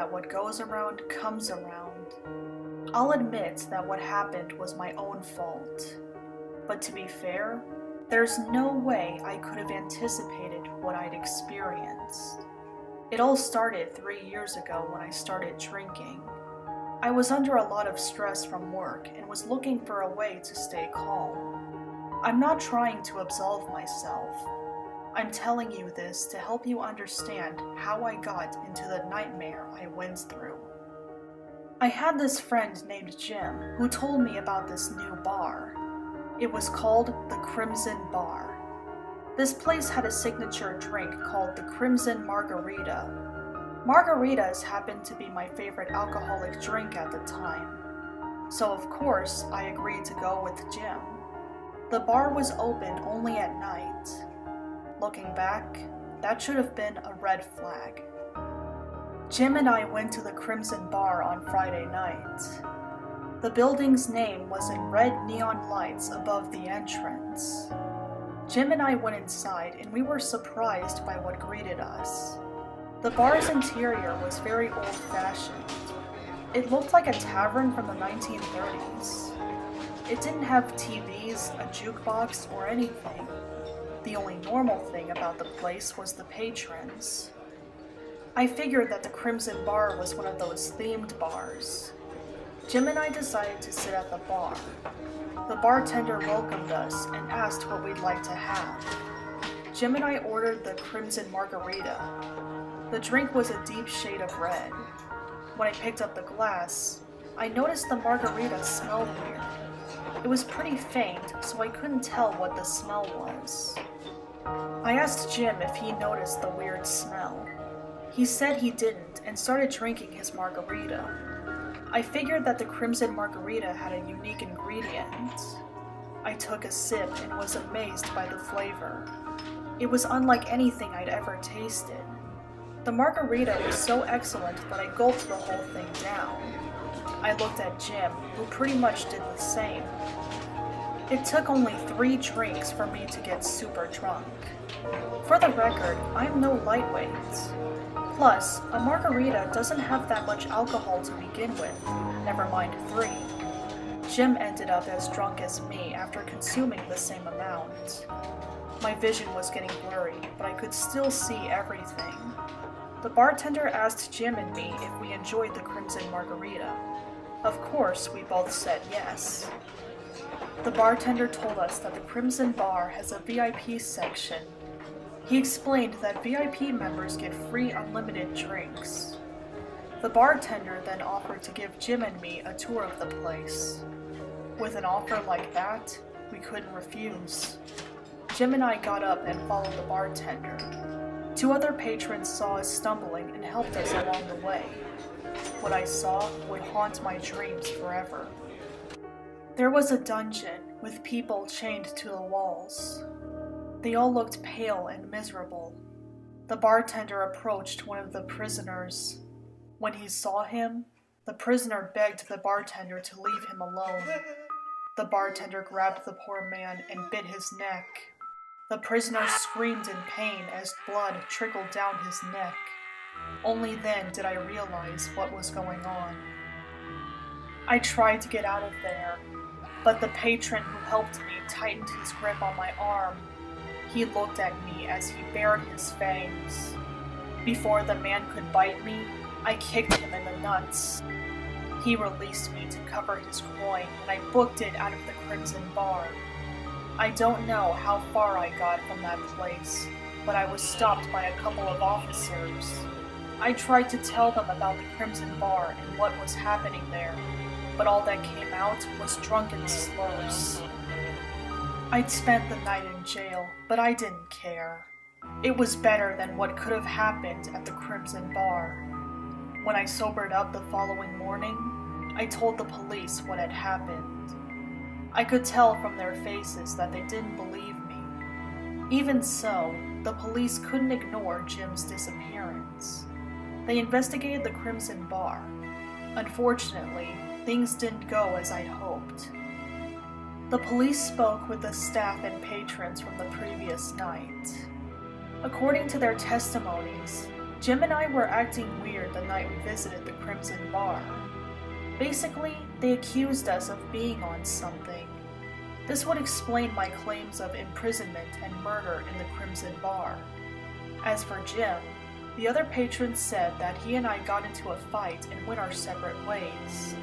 that what goes around comes around. I'll admit that what happened was my own fault. But to be fair, there's no way I could have anticipated what I'd experienced. It all started 3 years ago when I started drinking. I was under a lot of stress from work and was looking for a way to stay calm. I'm not trying to absolve myself. I'm telling you this to help you understand how I got into the nightmare I went through. I had this friend named Jim who told me about this new bar. It was called the Crimson Bar. This place had a signature drink called the Crimson Margarita. Margaritas happened to be my favorite alcoholic drink at the time. So of course, I agreed to go with Jim. The bar was open only at night. Looking back, that should have been a red flag. Jim and I went to the Crimson Bar on Friday night. The building's name was in red neon lights above the entrance. Jim and I went inside and we were surprised by what greeted us. The bar's interior was very old-fashioned. It looked like a tavern from the 1930s. It didn't have TVs, a jukebox, or anything. The only normal thing about the place was the patrons. I figured that the Crimson Bar was one of those themed bars. Jim and I decided to sit at the bar. The bartender welcomed us and asked what we'd like to have. Jim and I ordered the Crimson Margarita. The drink was a deep shade of red. When I picked up the glass, I noticed the margarita smelled weird. It was pretty faint, so I couldn't tell what the smell was. I asked Jim if he noticed the weird smell. He said he didn't and started drinking his margarita. I figured that the Crimson Margarita had a unique ingredient. I took a sip and was amazed by the flavor. It was unlike anything I'd ever tasted. The margarita was so excellent that I gulped the whole thing down. I looked at Jim, who pretty much did the same. It took only 3 drinks for me to get super drunk. For the record, I'm no lightweight. Plus, a margarita doesn't have that much alcohol to begin with, never mind 3. Jim ended up as drunk as me after consuming the same amount. My vision was getting blurry, but I could still see everything. The bartender asked Jim and me if we enjoyed the Crimson Margarita. Of course, we both said yes. The bartender told us that the Crimson Bar has a VIP section. He explained that VIP members get free unlimited drinks. The bartender then offered to give Jim and me a tour of the place. With an offer like that, we couldn't refuse. Jim and I got up and followed the bartender. 2 other patrons saw us stumbling and helped us along the way. What I saw would haunt my dreams forever. There was a dungeon with people chained to the walls. They all looked pale and miserable. The bartender approached one of the prisoners. When he saw him, the prisoner begged the bartender to leave him alone. The bartender grabbed the poor man and bit his neck. The prisoner screamed in pain as blood trickled down his neck. Only then did I realize what was going on. I tried to get out of there, but the patron who helped me tightened his grip on my arm. He looked at me as he bared his fangs. Before the man could bite me, I kicked him in the nuts. He released me to cover his groin, and I booked it out of the Crimson Bar. I don't know how far I got from that place, but I was stopped by a couple of officers. I tried to tell them about the Crimson Bar and what was happening there, but all that came out was drunken slurs. I'd spent the night in jail, but I didn't care. It was better than what could have happened at the Crimson Bar. When I sobered up the following morning, I told the police what had happened. I could tell from their faces that they didn't believe me. Even so, the police couldn't ignore Jim's disappearance. They investigated the Crimson Bar. Unfortunately, things didn't go as I'd hoped. The police spoke with the staff and patrons from the previous night. According to their testimonies, Jim and I were acting weird the night we visited the Crimson Bar. Basically, they accused us of being on something. This would explain my claims of imprisonment and murder in the Crimson Bar. As for Jim, the other patrons said that he and I got into a fight and went our separate ways.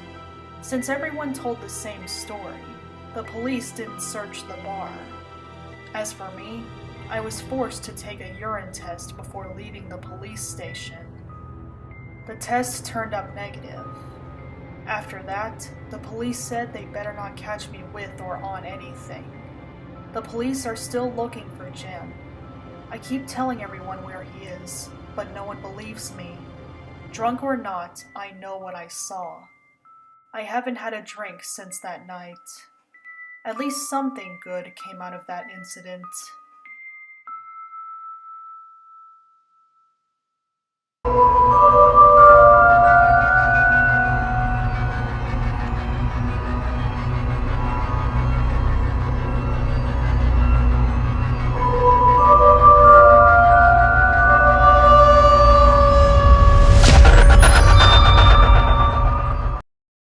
Since everyone told the same story, the police didn't search the bar. As for me, I was forced to take a urine test before leaving the police station. The test turned up negative. After that, the police said they better not catch me with or on anything. The police are still looking for Jim. I keep telling everyone where he is, but no one believes me. Drunk or not, I know what I saw. I haven't had a drink since that night. At least something good came out of that incident.